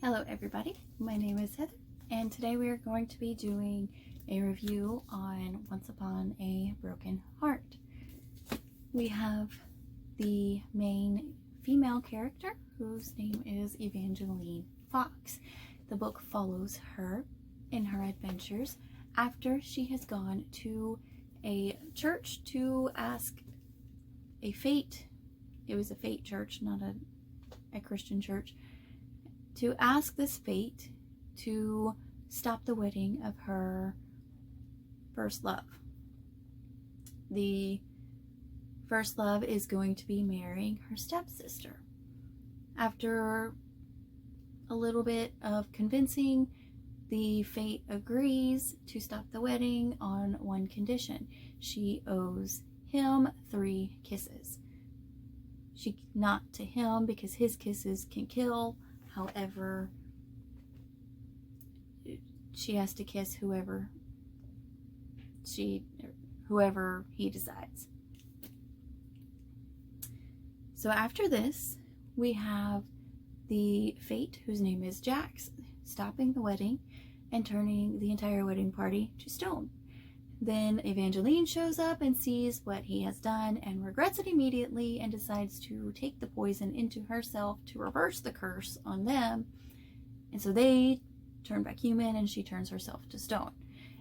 Hello everybody, my name is Heather, and today we are going to be doing a review on Once Upon a Broken Heart. We have the main female character, whose name is Evangeline Fox. The book follows her in her adventures after she has gone to a church to ask a fate. It was a fate church, not a Christian church, to ask this fate to stop the wedding of her first love. The first love is going to be marrying her stepsister. After a little bit of convincing, the fate agrees to stop the wedding on one condition. She owes him 3 kisses. Not to him, because his kisses can kill. However, she has to kiss whoever he decides. So after this, we have the fate, whose name is Jax, stopping the wedding and turning the entire wedding party to stone. Then Evangeline shows up and sees what he has done and regrets it immediately and decides to take the poison into herself to reverse the curse on them. And so they turn back human and she turns herself to stone.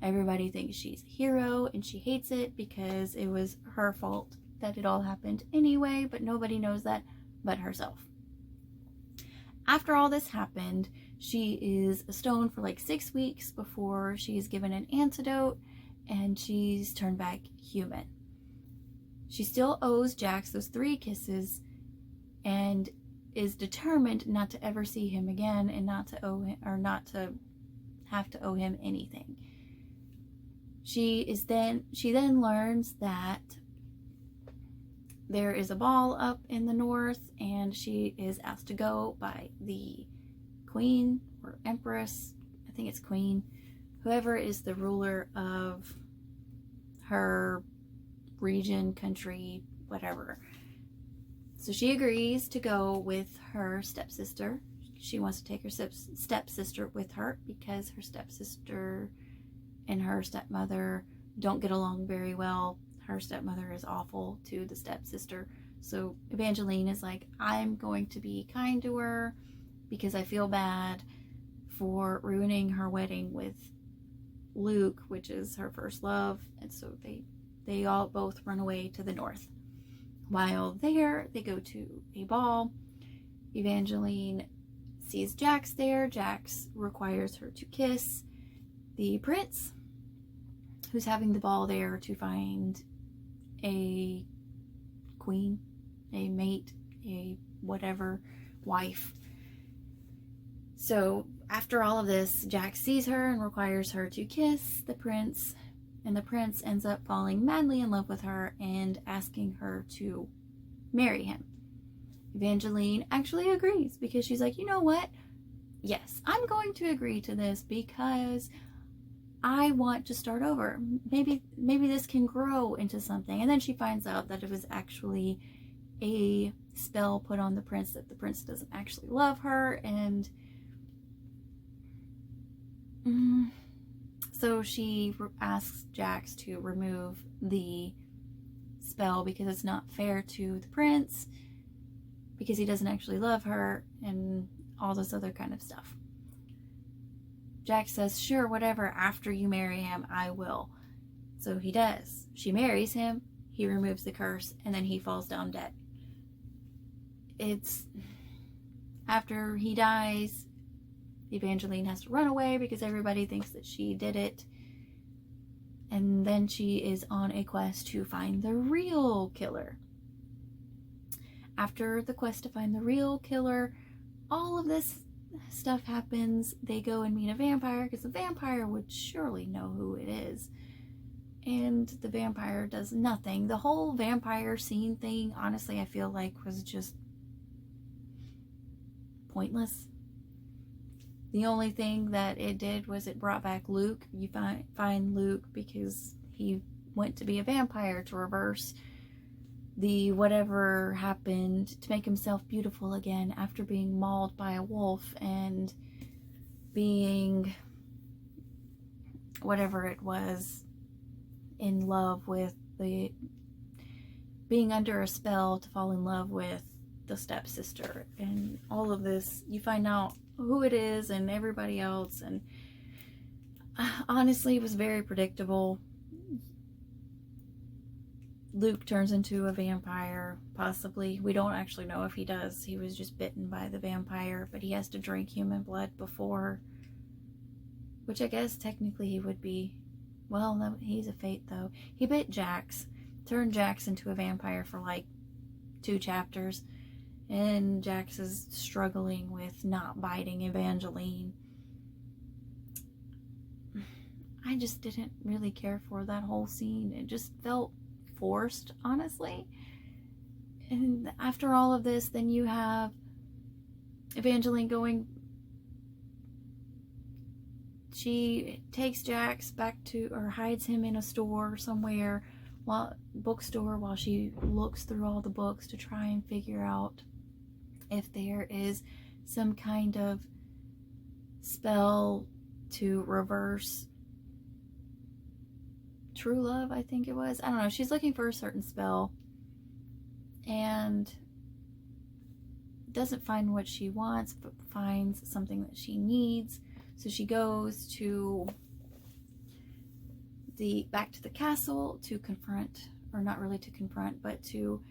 Everybody thinks she's a hero and she hates it because it was her fault that it all happened anyway, but nobody knows that but herself. After all this happened, she is a stone for like 6 weeks before she's given an antidote and she's turned back human. She still owes Jax those 3 kisses and is determined not to ever see him again and not to owe him, or not to have to owe him anything. She then learns that there is a ball up in the north and she is asked to go by the queen or empress, I think it's queen, whoever is the ruler of her region, country, whatever. So she agrees to go with her stepsister. She wants to take her stepsister with her because her stepsister and her stepmother don't get along very well. Her stepmother is awful to the stepsister. So Evangeline is like, I'm going to be kind to her because I feel bad for ruining her wedding with Luke, which is her first love. And so they all both run away to the north. While there, they go to a ball. Evangeline sees Jax there. Jax requires her to kiss the prince, who's having the ball there to find a queen, a mate, a whatever, wife. So after all of this, Jax sees her and requires her to kiss the prince, and the prince ends up falling madly in love with her and asking her to marry him. Evangeline actually agrees because she's like, you know what? Yes, I'm going to agree to this because I want to start over. Maybe this can grow into something. And then she finds out that it was actually a spell put on the prince, that the prince doesn't actually love her, and so she asks Jax to remove the spell because it's not fair to the prince, because he doesn't actually love her, and all this other kind of stuff. Jax says, sure, whatever, after you marry him, I will. So he does. She marries him, he removes the curse, and then he falls down dead. It's after he dies, Evangeline has to run away because everybody thinks that she did it. And then she is on a quest to find the real killer. After the quest to find the real killer, all of this stuff happens. They go and meet a vampire because the vampire would surely know who it is. And the vampire does nothing. The whole vampire scene thing, honestly, I feel like was just pointless. The only thing that it did was it brought back Luke. You find Luke because he went to be a vampire to reverse the whatever happened to make himself beautiful again after being mauled by a wolf and being whatever it was, in love with the, being under a spell to fall in love with the stepsister. And all of this, you find out who it is and everybody else, and honestly, it was very predictable. Luke turns into a vampire, possibly. We don't actually know if he does. He was just bitten by the vampire, but he has to drink human blood before, which I guess technically he would be. Well, no, he's a fate though. He bit Jax, turned Jax into a vampire for like 2 chapters, and Jax is struggling with not biting Evangeline. I just didn't really care for that whole scene. It just felt forced, honestly. And after all of this, then you have Evangeline going, she takes Jax back to, or hides him in a store somewhere, bookstore, while she looks through all the books to try and figure out if there is some kind of spell to reverse true love, I think it was. I don't know. She's looking for a certain spell and doesn't find what she wants, but finds something that she needs. So she goes to back to the castle to confront, or not really to confront, but to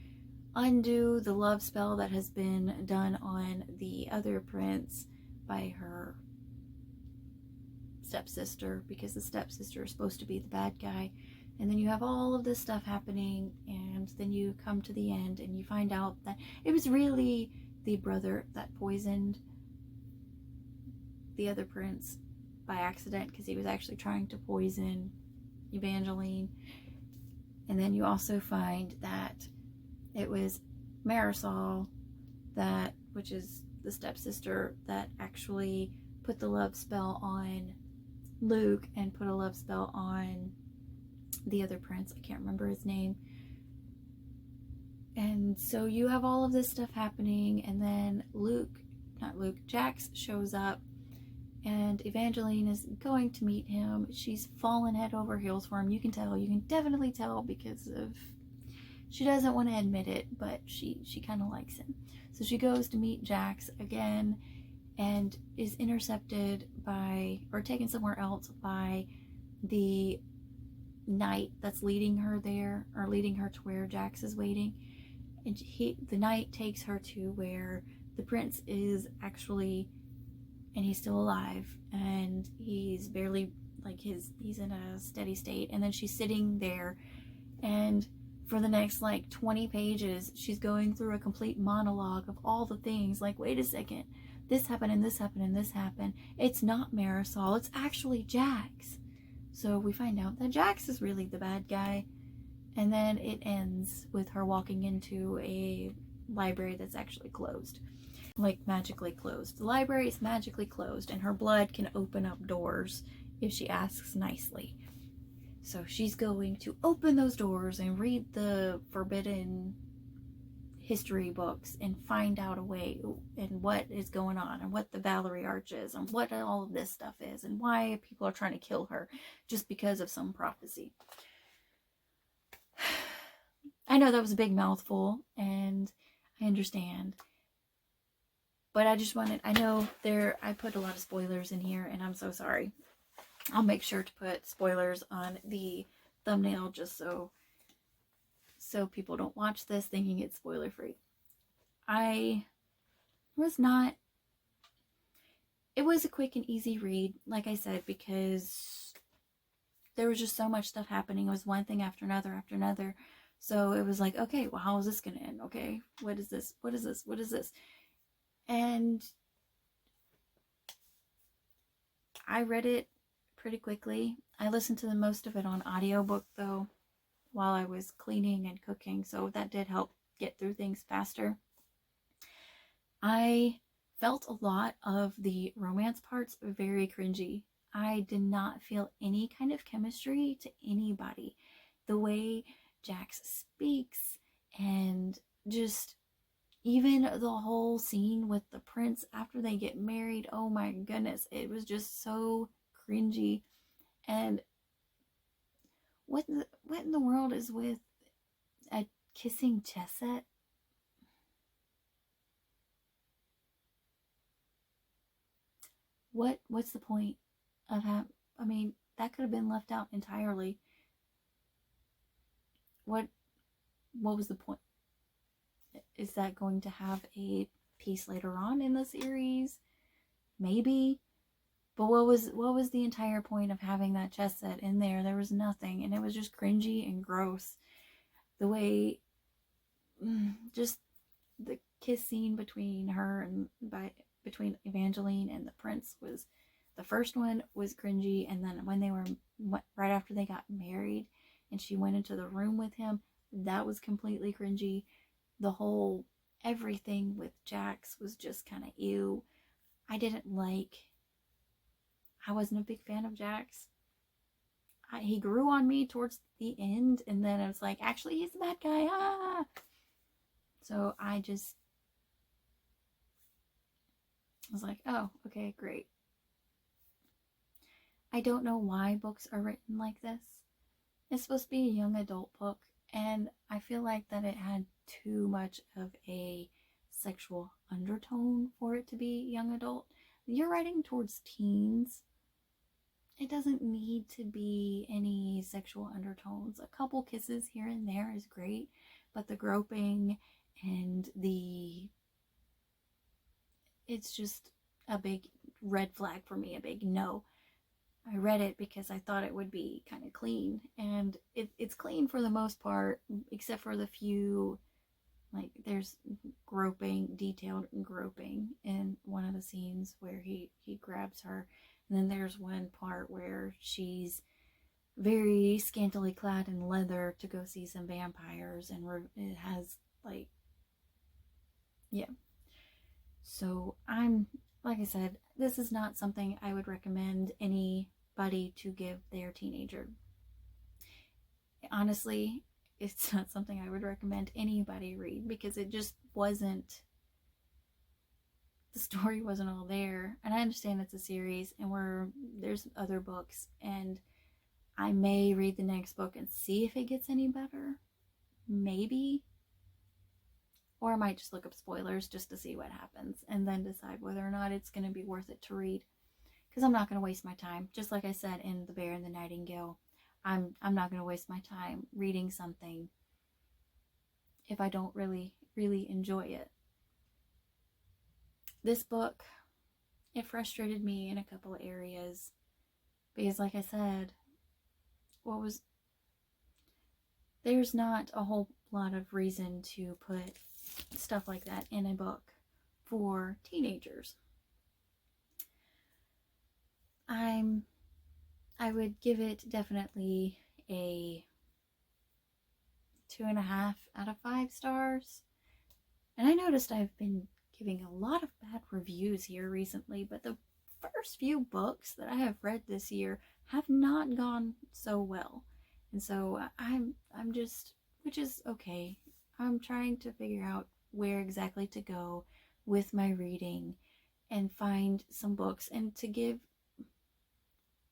undo the love spell that has been done on the other prince by her stepsister, because the stepsister is supposed to be the bad guy. And then you have all of this stuff happening, and then you come to the end and you find out that it was really the brother that poisoned the other prince by accident, because he was actually trying to poison Evangeline. And then you also find that it was Marisol, that, which is the stepsister, that actually put the love spell on Luke and put a love spell on the other prince. I can't remember his name. And so you have all of this stuff happening, and then Jax shows up, and Evangeline is going to meet him. She's fallen head over heels for him. You can definitely tell, because of, she doesn't want to admit it, but she kind of likes him. So she goes to meet Jax again, and is intercepted by, or taken somewhere else by, the knight that's leading her there, or leading her to where Jax is waiting. And the knight takes her to where the prince is actually, and he's still alive, and he's barely, like, he's in a steady state. And then she's sitting there, and for the next like 20 pages she's going through a complete monologue of all the things, like, wait a second, this happened and this happened and this happened. It's not Marisol, it's actually Jax. So we find out that Jax is really the bad guy. And then it ends with her walking into a library that's actually closed. Like, magically closed. The library is magically closed, and her blood can open up doors if she asks nicely. So she's going to open those doors and read the forbidden history books and find out a way, and what is going on, and what the Valerie Arch is, and what all of this stuff is, and why people are trying to kill her just because of some prophecy. I know that was a big mouthful, and I understand. But I just wanted, I know I put a lot of spoilers in here, and I'm so sorry. I'll make sure to put spoilers on the thumbnail, just so people don't watch this thinking it's spoiler free. It was a quick and easy read, like I said, because there was just so much stuff happening. It was one thing after another after another. So it was like, okay, well, how is this going to end? Okay, what is this? What is this? What is this? And I read it pretty quickly. I listened to the most of it on audiobook, though, while I was cleaning and cooking, so that did help get through things faster. I felt a lot of the romance parts very cringy. I did not feel any kind of chemistry to anybody. The way Jax speaks And just even the whole scene with the prince after they get married, oh my goodness, it was just so cringy. And what in the world is with a kissing chess set? What's the point of I mean, that could have been left out entirely. What what was the point? Is that going to have a piece later on in the series? Maybe. But what was the entire point of having that chess set in there? There was nothing, and it was just cringy and gross. The way, just the kiss scene between her and between Evangeline and the prince was, the first one was cringy, and then when they were right after they got married, and she went into the room with him, that was completely cringy. The whole everything with Jax was just kind of ew. I wasn't a big fan of Jax. He grew on me towards the end, and then I was like, actually, he's the bad guy. Ah! So I was like, oh, okay, great. I don't know why books are written like this. It's supposed to be a young adult book, and I feel like that it had too much of a sexual undertone for it to be young adult. You're writing towards teens. It doesn't need to be any sexual undertones. A couple kisses here and there is great, but the groping and it's just a big red flag for me, a big no. I read it because I thought it would be kind of clean, and it's clean for the most part, except for the few, like, there's detailed groping in one of the scenes where he grabs her, and then there's one part where she's very scantily clad in leather to go see some vampires, and it has, like, yeah. So like I said, this is not something I would recommend anybody to give their teenager. Honestly, it's not something I would recommend anybody read, because it just wasn't, the story wasn't all there. And I understand it's a series, and there's other books, and I may read the next book and see if it gets any better. Maybe. Or I might just look up spoilers just to see what happens, and then decide whether or not it's going to be worth it to read. Because I'm not going to waste my time. Just like I said in The Bear and the Nightingale, I'm not going to waste my time reading something if I don't really, really enjoy it. This book, it frustrated me in a couple of areas. Because like I said, there's not a whole lot of reason to put stuff like that in a book for teenagers. I would give it definitely a 2.5 out of 5 stars. And I noticed I've been giving a lot of bad reviews here recently, but the first few books that I have read this year have not gone so well. And so I'm just, which is okay. I'm trying to figure out where exactly to go with my reading, and find some books, and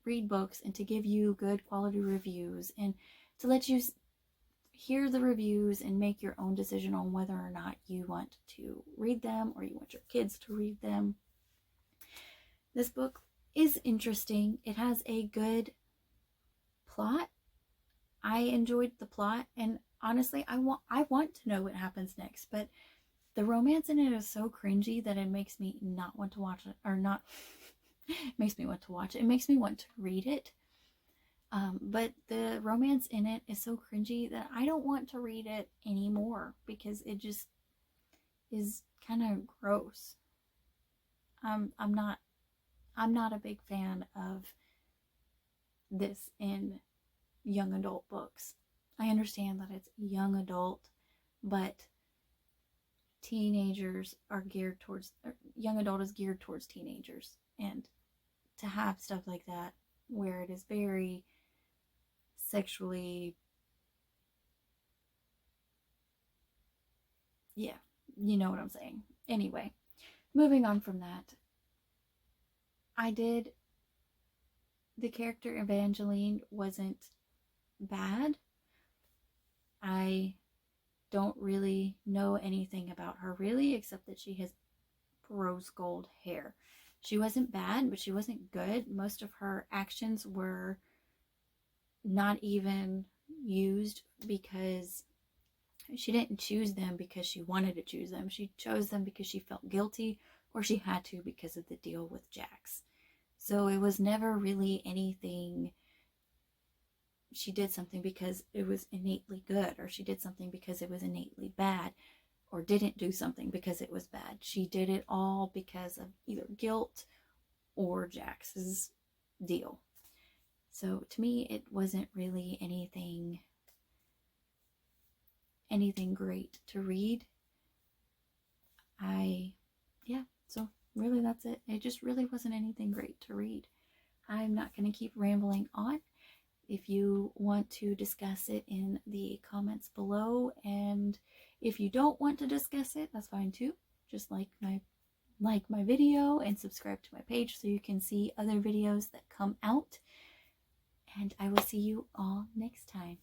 read books, and to give you good quality reviews, and to let you hear the reviews and make your own decision on whether or not you want to read them, or you want your kids to read them. This book is interesting. It has a good plot. I enjoyed the plot, and honestly, I want to know what happens next, but the romance in it is so cringy that it makes me not want to watch it, or not makes me want to watch it. It makes me want to read it. But the romance in it is so cringy that I don't want to read it anymore, because it just is kind of gross. I'm not a big fan of this in young adult books. I understand that it's young adult, but young adult is geared towards teenagers, and to have stuff like that where it is very sexually yeah, you know what I'm saying. Anyway, moving on from that, the character Evangeline wasn't bad. I don't really know anything about her really, except that she has rose gold hair. She wasn't bad, but she wasn't good. Most of her actions were not even used because she didn't choose them because she wanted to choose them. She chose them because she felt guilty or she had to because of the deal with Jax. So it was never really anything. She did something because it was innately good, or she did something because it was innately bad, or didn't do something because it was bad. She did it all because of either guilt or Jax's deal. So to me, it wasn't really anything great to read. So really that's it. It just really wasn't anything great to read. I'm not going to keep rambling on. If you want to discuss it in the comments below, and if you don't want to discuss it, that's fine too. Just like my video and subscribe to my page so you can see other videos that come out. And I will see you all next time.